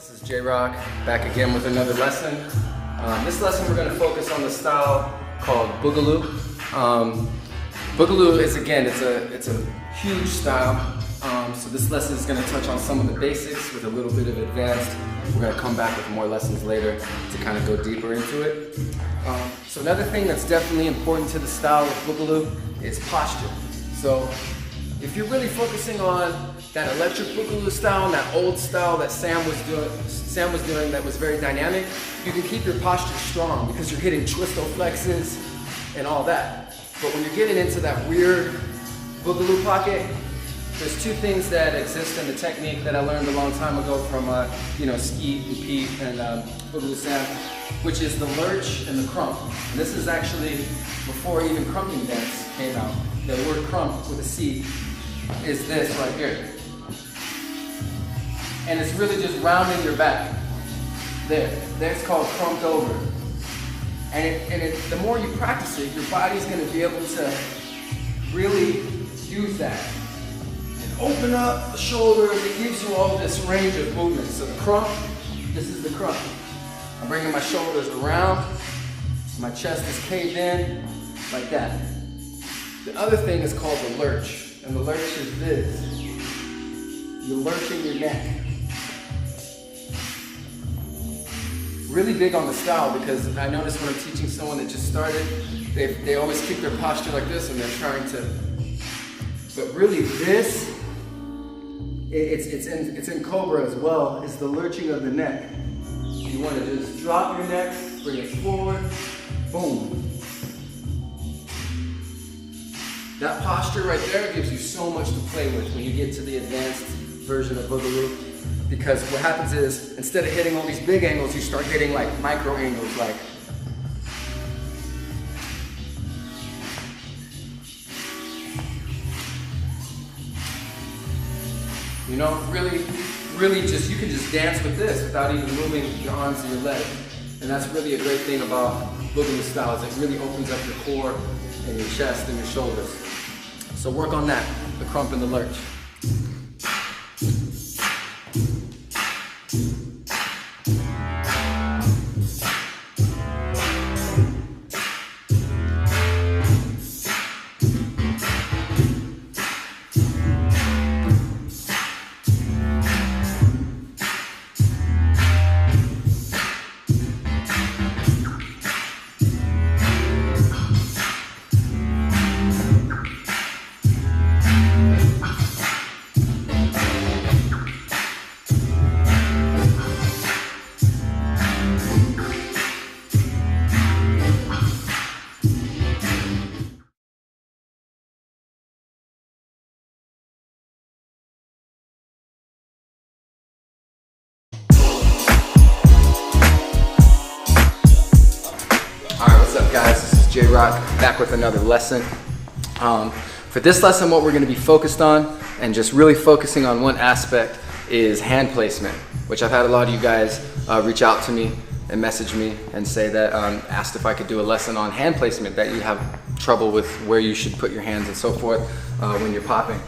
This is Jrock, back again with another lesson. This lesson we're going to focus on the style called Boogaloo. Boogaloo is, again, it's a huge style. So this lesson is going to touch on some of the basics with a little bit of advanced. We're going to come back with more lessons later to kind of go deeper into it. So another thing that's definitely important to the style of Boogaloo is posture. So if you're really focusing on that electric Boogaloo style and that old style that Sam was doing that was very dynamic, you can keep your posture strong because you're hitting twisto flexes and all that. But when you're getting into that weird Boogaloo pocket, there's two things that exist in the technique that I learned a long time ago from Skeet and Pete and Boogaloo Sam, which is the lurch and the crump. And this is actually before even crumping dance came out. The word crump with a C is this right here. And it's really just rounding your back. That's called crumped over. And the more you practice it, your body's gonna be able to really use that. And open up the shoulders, it gives you all this range of movement. So the crump, this is the crump. I'm bringing my shoulders around, my chest is caved in, like that. The other thing is called the lurch, and the lurch is this. You're lurching your neck. Really big on the style because I notice when I'm teaching someone that just started, they always keep their posture like this and they're trying to, but really this, it's in Cobra as well, is the lurching of the neck. You want to just drop your neck, bring it forward, boom. That posture right there gives you so much to play with when you get to the advanced version of Boogaloo. Because what happens is, instead of hitting all these big angles, you start hitting like micro angles, like really just, you can just dance with this without even moving your arms and your legs. And that's really a great thing about Boogaloo styles. It really opens up your core and your chest and your shoulders. So work on that, the crump and the lurch. What's up, guys? This is Jrock, back with another lesson. For this lesson, what we're going to be focused on, and just really focusing on one aspect, is hand placement, which I've had a lot of you guys reach out to me and message me and say that, asked if I could do a lesson on hand placement, that you have trouble with where you should put your hands and so forth when you're popping.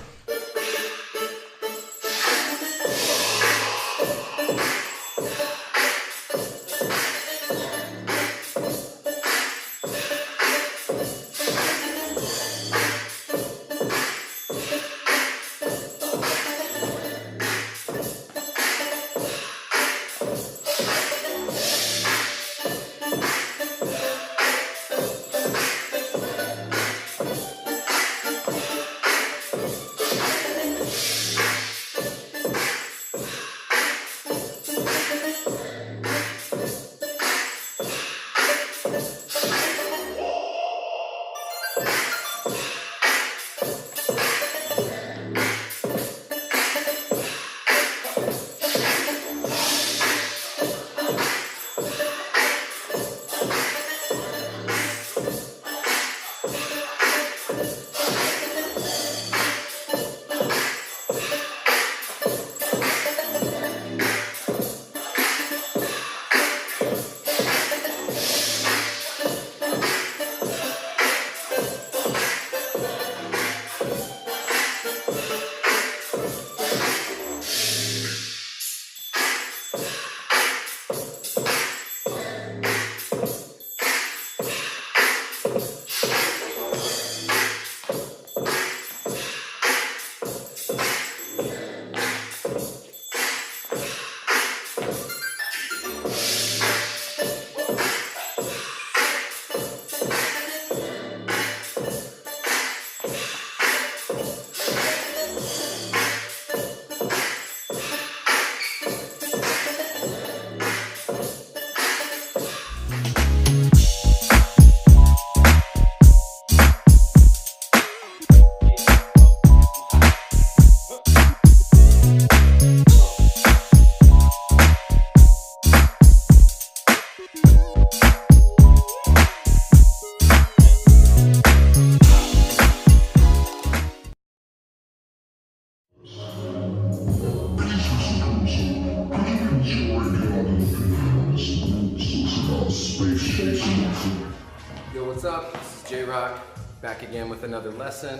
Jrock, back again with another lesson.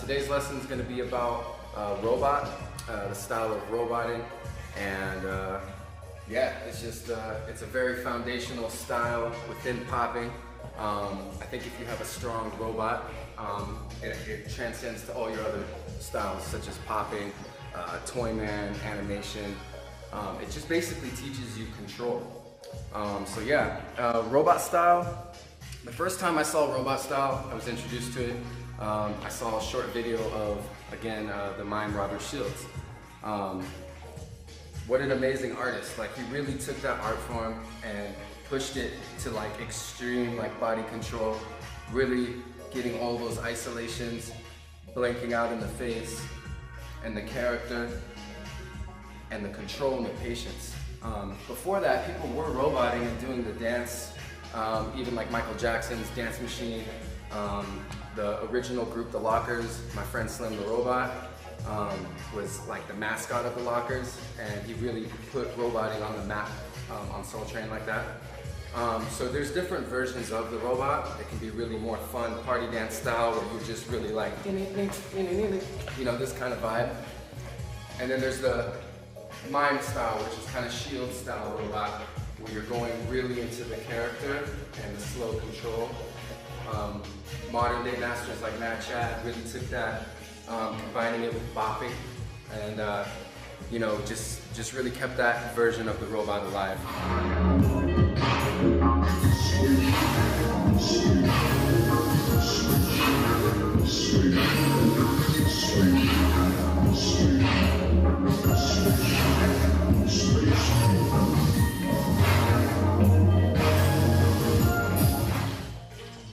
Today's lesson is going to be about robot, the style of roboting, and yeah, it's just it's a very foundational style within popping. I think if you have a strong robot, it transcends to all your other styles such as popping, Toyman, animation. It just basically teaches you control. So yeah, robot style. The first time I saw robot style, I was introduced to it. I saw a short video of, again, the mime Robert Shields. What an amazing artist. Like, he really took that art form and pushed it to like extreme body control, really getting all those isolations, blanking out in the face, and the character, and the control and the patience. Before that, people were roboting and doing the dance, even like Michael Jackson's Dance Machine, the original group, The Lockers. My friend Slim the Robot was like the mascot of The Lockers, and he really put roboting on the map on Soul Train like that. So there's different versions of the robot. It can be really more fun, party dance style, where you're just really like, you know, this kind of vibe. And then there's the mime style, which is kind of shield style robot, where you're going really into the character and the slow control. Modern day masters like Matt Chad really took that, combining it with bopping, and you know, just really kept that version of the robot alive.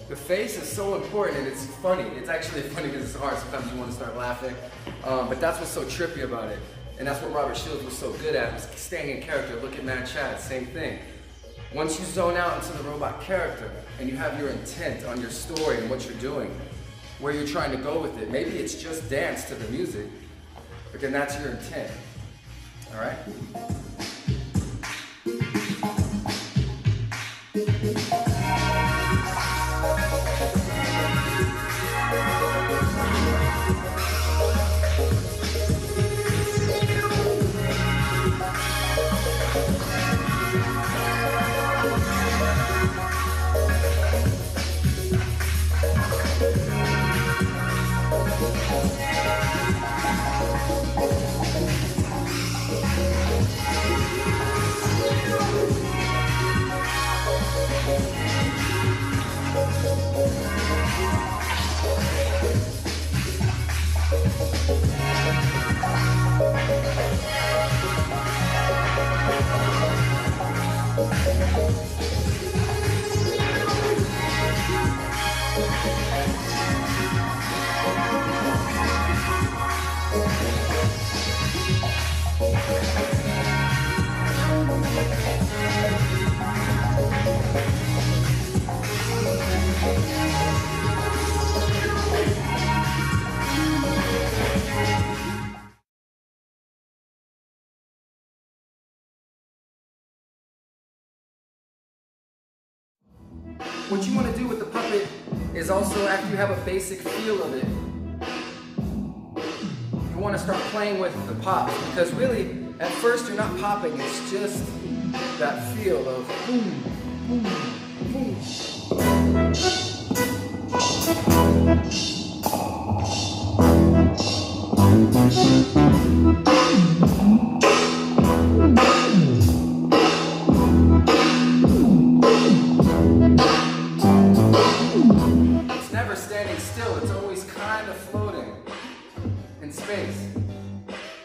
The face is so important, and it's funny. It's actually funny because it's hard. Sometimes you want to start laughing, but that's what's so trippy about it. And that's what Robert Shields was so good at, was staying in character. Look at Matt Chad, same thing. Once you zone out into the robot character and you have your intent on your story and what you're doing, where you're trying to go with it, maybe it's just dance to the music, but then that's your intent, all right? What you want to do with the puppet is also, after you have a basic feel of it, you want to start playing with the pops, because really, at first you're not popping, it's just that feel of boom, boom, boom.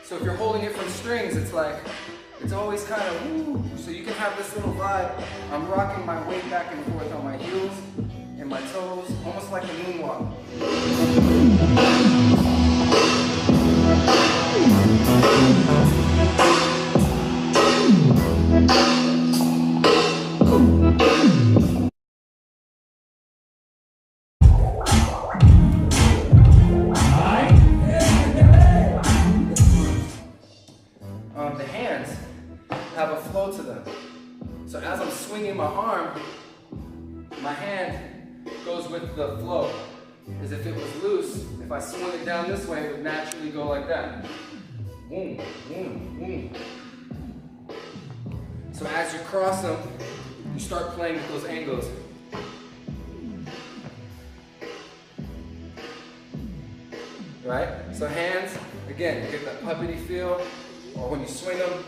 So if you're holding it from strings, it's like, it's always kind of woo. So you can have this little vibe. I'm rocking my weight back and forth on my heels and my toes, almost like a moonwalk. The hands have a flow to them. So as I'm swinging my arm, my hand goes with the flow. Is if it was loose, if I swung it down this way, it would naturally go like that. Boom, boom, boom. So as you cross them, you start playing with those angles. Right? So hands, again, you get that puppety feel, or when you swing them.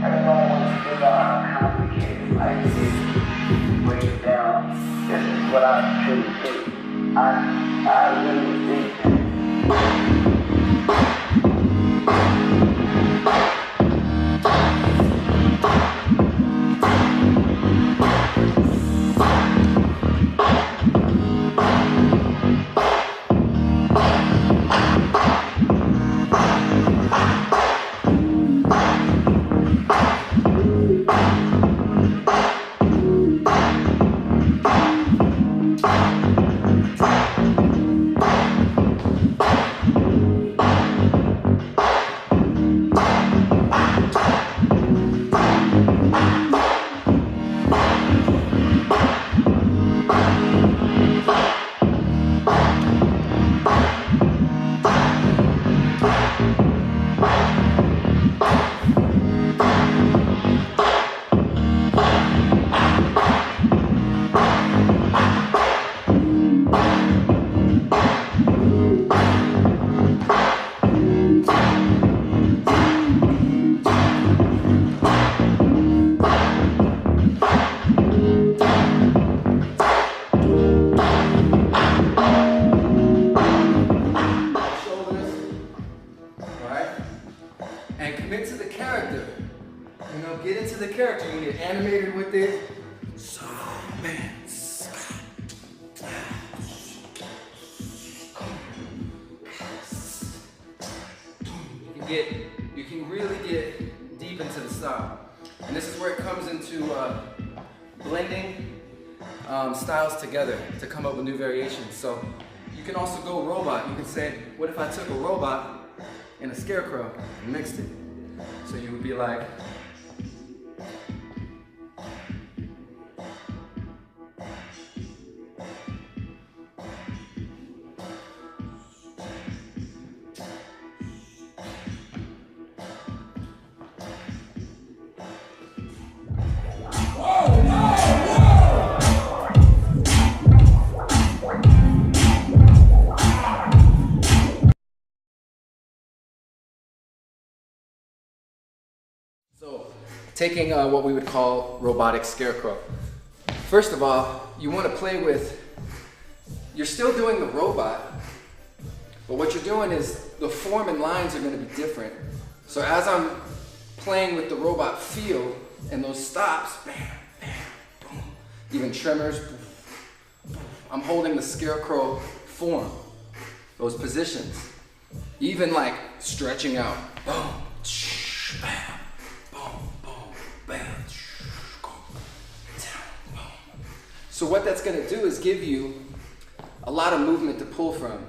Everyone wants to complicate like this, break it down. This is what I truly think. I really think get into the character, you get animated with it. So, man. You can really get deep into the style. And this is where it comes into blending styles together to come up with new variations. So you can also go robot. You can say, what if I took a robot and a scarecrow and mixed it? So you would be like, so taking what we would call robotic scarecrow. First of all, you want to play with, you're still doing the robot, but what you're doing is the form and lines are going to be different. So as I'm playing with the robot feel and those stops, bam, bam, boom, even tremors, boom, boom, I'm holding the scarecrow form, those positions, even like stretching out, boom, bam. So what that's going to do is give you a lot of movement to pull from.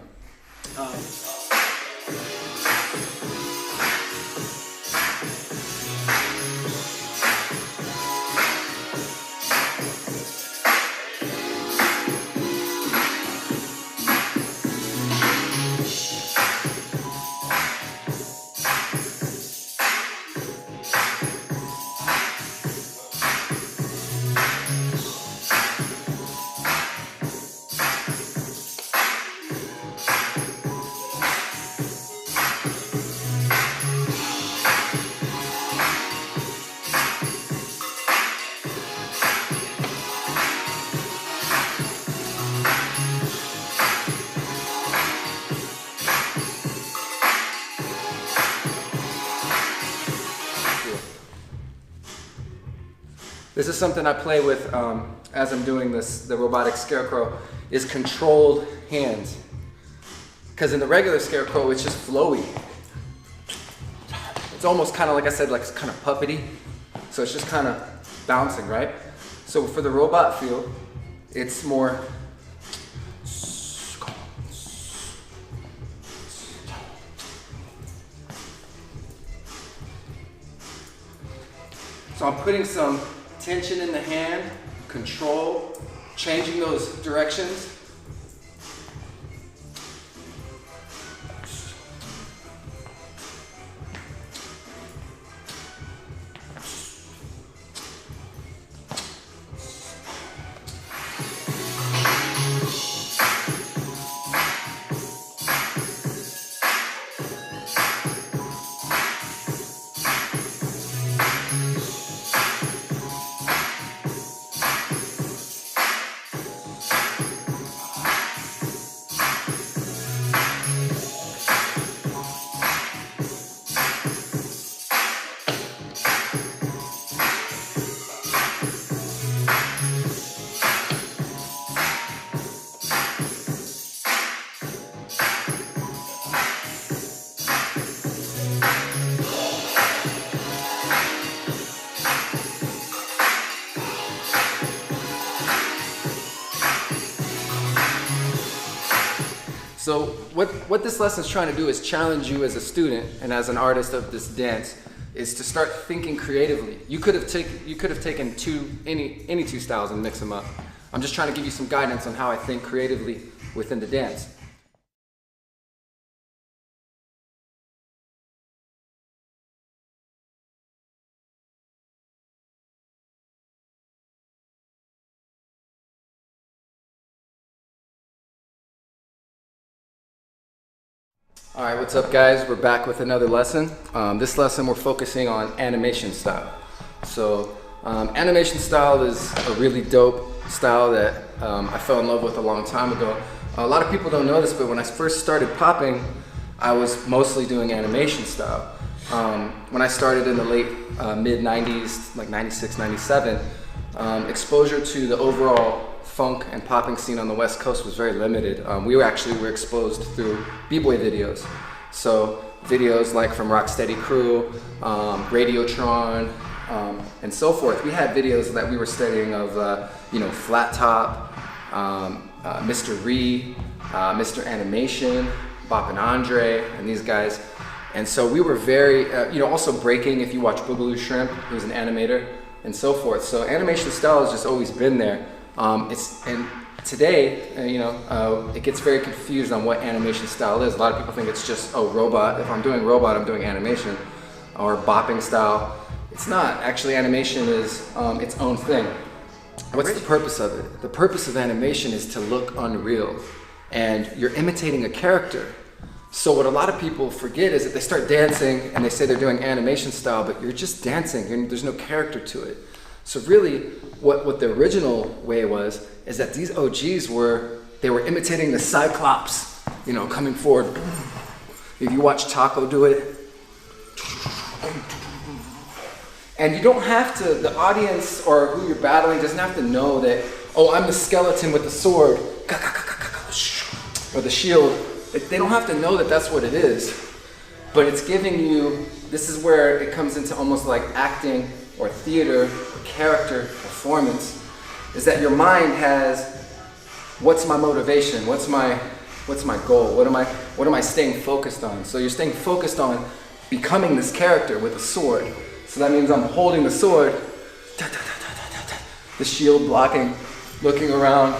This is something I play with as I'm doing this, the robotic scarecrow, is controlled hands. Because in the regular scarecrow, it's just flowy. It's almost kind of, like I said, like kind of puppety. So it's just kind of bouncing, right? So for the robot feel, it's more. So I'm putting some tension in the hand, control, changing those directions. So what this lesson is trying to do is challenge you as a student and as an artist of this dance is to start thinking creatively. You could have taken any two styles and mix them up. I'm just trying to give you some guidance on how I think creatively within the dance. All right, what's up guys? We're back with another lesson. This lesson we're focusing on animation style. So animation style is a really dope style that I fell in love with a long time ago. A lot of people don't know this, but when I first started popping, I was mostly doing animation style. When I started in the late mid-90s, like 96, 97, exposure to the overall funk and popping scene on the West Coast was very limited. We were exposed through b-boy videos. So videos like from Rocksteady Crew, Radiotron, and so forth. We had videos that we were studying of, Flat Top, Mr. Ree, Mr. Animation, Bop and Andre, and these guys. And so we were very, also breaking, if you watch Boogaloo Shrimp, he was an animator, and so forth. So animation style has just always been there. And today, it gets very confused on what animation style is. A lot of people think it's just, robot. If I'm doing robot, I'm doing animation, or bopping style. It's not. Actually, animation is its own thing. What's the purpose of it? The purpose of animation is to look unreal, and you're imitating a character. So what a lot of people forget is that they start dancing and they say they're doing animation style, but you're just dancing. There's no character to it. So really, what the original way was is that these OGs were imitating the cyclops, coming forward. If you watch Taco do it, and you don't have to, the audience or who you're battling doesn't have to know that, I'm the skeleton with the sword, or the shield. They don't have to know that that's what it is, but it's giving you, this is where it comes into almost like acting or theater or character performance, is that your mind has, what's my motivation? What's my goal? What am I staying focused on? So you're staying focused on becoming this character with a sword. So that means I'm holding the sword, the shield blocking, looking around.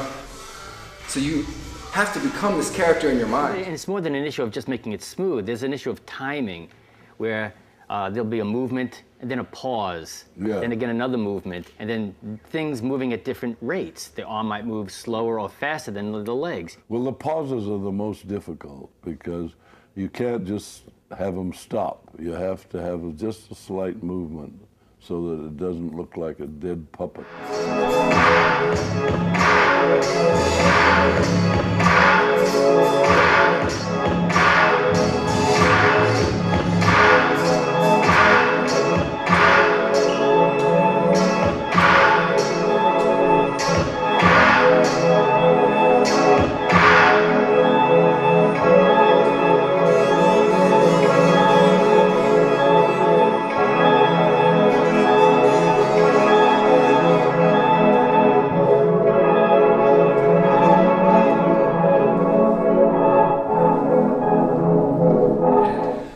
So you have to become this character in your mind. And it's more than an issue of just making it smooth. There's an issue of timing, where there'll be a movement and then a pause, then again another movement, and then things moving at different rates. The arm might move slower or faster than the legs. Well, the pauses are the most difficult because you can't just have them stop. You have to have just a slight movement so that it doesn't look like a dead puppet.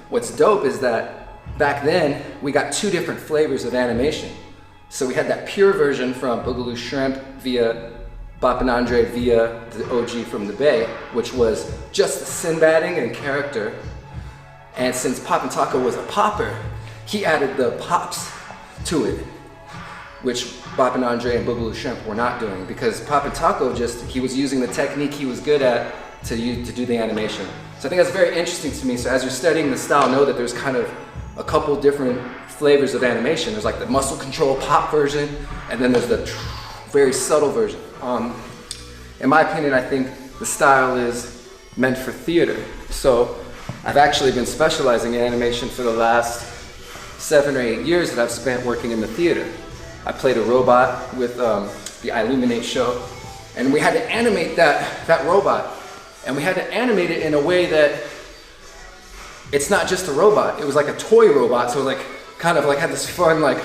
What's dope is that back then we got two different flavors of animation. So we had that pure version from Boogaloo Shrimp via Bop and Andre via the OG from the Bay, which was just the Sinbading and character. And since Pop and Taco was a popper, he added the pops to it, which Bop and Andre and Boogaloo Shrimp were not doing, because Pop and Taco he was using the technique he was good at to do the animation. So I think that's very interesting to me. So as you're studying the style, know that there's kind of a couple different flavors of animation. There's like the muscle control pop version, and then there's the very subtle version. In my opinion, I think the style is meant for theater. So I've actually been specializing in animation for the last 7 or 8 years that I've spent working in the theater. I played a robot with the Illuminate show, and we had to animate that robot, and we had to animate it in a way that it's not just a robot. It was like a toy robot, so it was like kind of like had this fun, like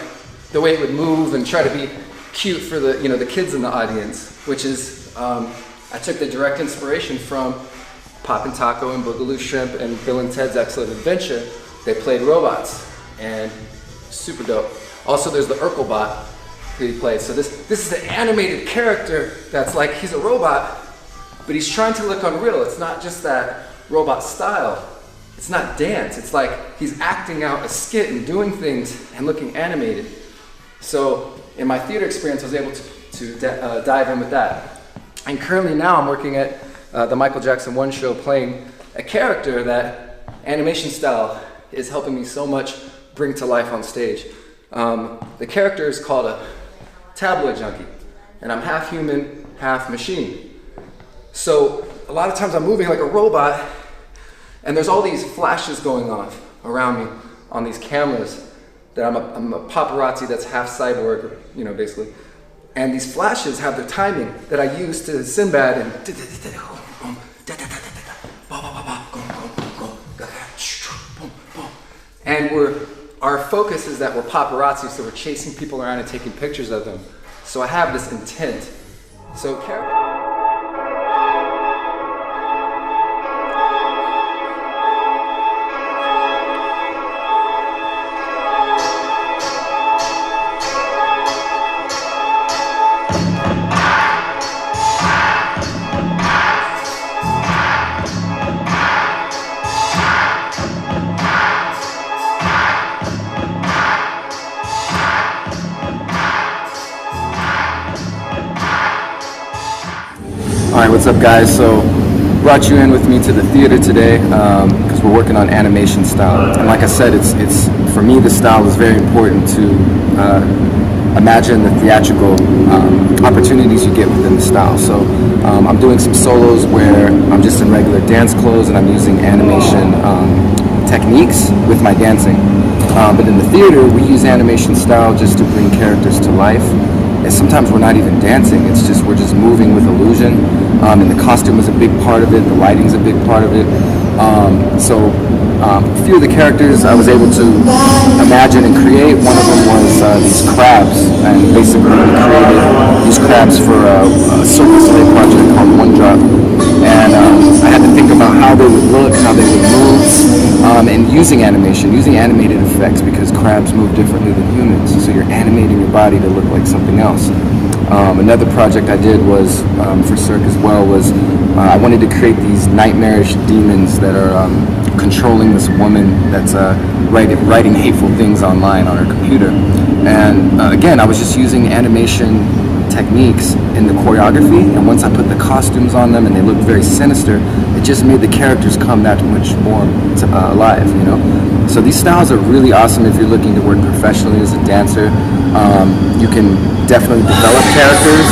the way it would move and try to be cute for the the kids in the audience, which is I took the direct inspiration from Pop and Taco and Boogaloo Shrimp and Bill and Ted's Excellent Adventure. They played robots, and super dope. Also, there's the Urkelbot who he played. So this is the animated character that's like, he's a robot, but he's trying to look unreal. It's not just that robot style. It's not dance. It's like he's acting out a skit and doing things and looking animated. So in my theater experience, I was able to dive in with that. And currently now I'm working at the Michael Jackson 1 show, playing a character that animation style is helping me so much bring to life on stage. The character is called a tabloid junkie, and I'm half human, half machine. So a lot of times I'm moving like a robot, and there's all these flashes going on around me on these cameras that I'm a paparazzi that's half cyborg, basically. And these flashes have their timing that I use to Sinbad and our focus is that we're paparazzi, so we're chasing people around and taking pictures of them. So I have this intent. So Alright, what's up guys? So, brought you in with me to the theater today because we're working on animation style. And like I said, it's for me the style is very important to imagine the theatrical opportunities you get within the style. So I'm doing some solos where I'm just in regular dance clothes and I'm using animation techniques with my dancing. But in the theater, we use animation style just to bring characters to life. And sometimes we're not even dancing, we're just moving with illusion. And the costume is a big part of it, the lighting's a big part of it. So a few of the characters I was able to imagine and create. One of them was these crabs, and basically we created these crabs for a Circus Day project called One Drop. And I had to think about how they would look, how they would move, and using animation, using animated effects, because crabs move differently than humans, so you're animating your body to look like something else. Another project I did was for Cirque as well was I wanted to create these nightmarish demons that are controlling this woman that's writing hateful things online on her computer. And again, I was just using animation techniques in the choreography, and once I put the costumes on them and they looked very sinister, it just made the characters come that much more alive, So these styles are really awesome if you're looking to work professionally as a dancer. You can definitely develop characters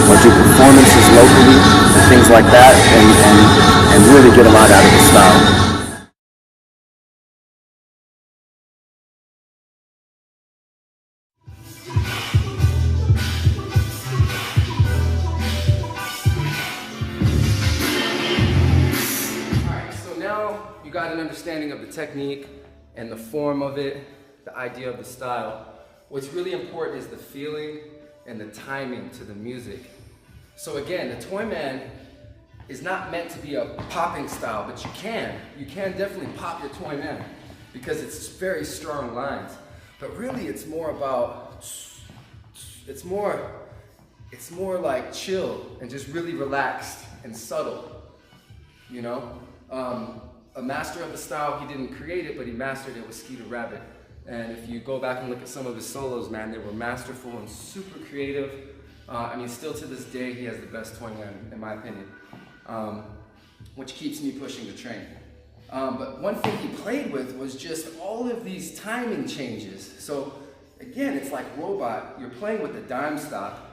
or do performances locally and things like that, and really get a lot out of the style. You got an understanding of the technique and the form of it, the idea of the style. What's really important is the feeling and the timing to the music. So again, the Toyman is not meant to be a popping style, but you can definitely pop your Toyman because it's very strong lines. But really it's more about, it's more like chill and just really relaxed and subtle, you know? A master of the style, he didn't create it, but he mastered it with Skeeter Rabbit. And if you go back and look at some of his solos, man, they were masterful and super creative. I mean, still to this day, he has the best Toyman, in my opinion, which keeps me pushing the train. But one thing he played with was just all of these timing changes. So again, it's like robot. You're playing with the dime stop.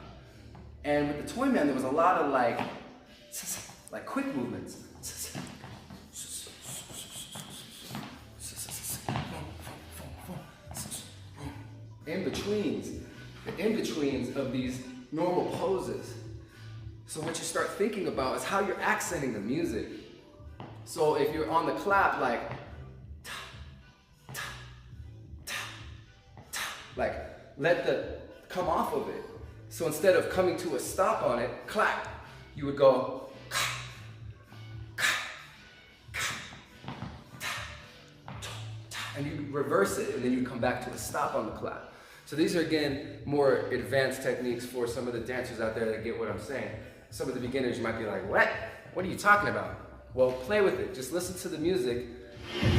And with the Toyman, there was a lot of like quick movements. The in-betweens of these normal poses. So what you start thinking about is how you're accenting the music. So if you're on the clap, like, ta, ta, ta, ta, like, let the come off of it. So instead of coming to a stop on it, clap, you would go, ka, ka, ka, ta, ta, ta, and you reverse it, and then you come back to a stop on the clap. So these are, again, more advanced techniques for some of the dancers out there that get what I'm saying. Some of the beginners, you might be like, what? What are you talking about? Well, play with it. Just listen to the music and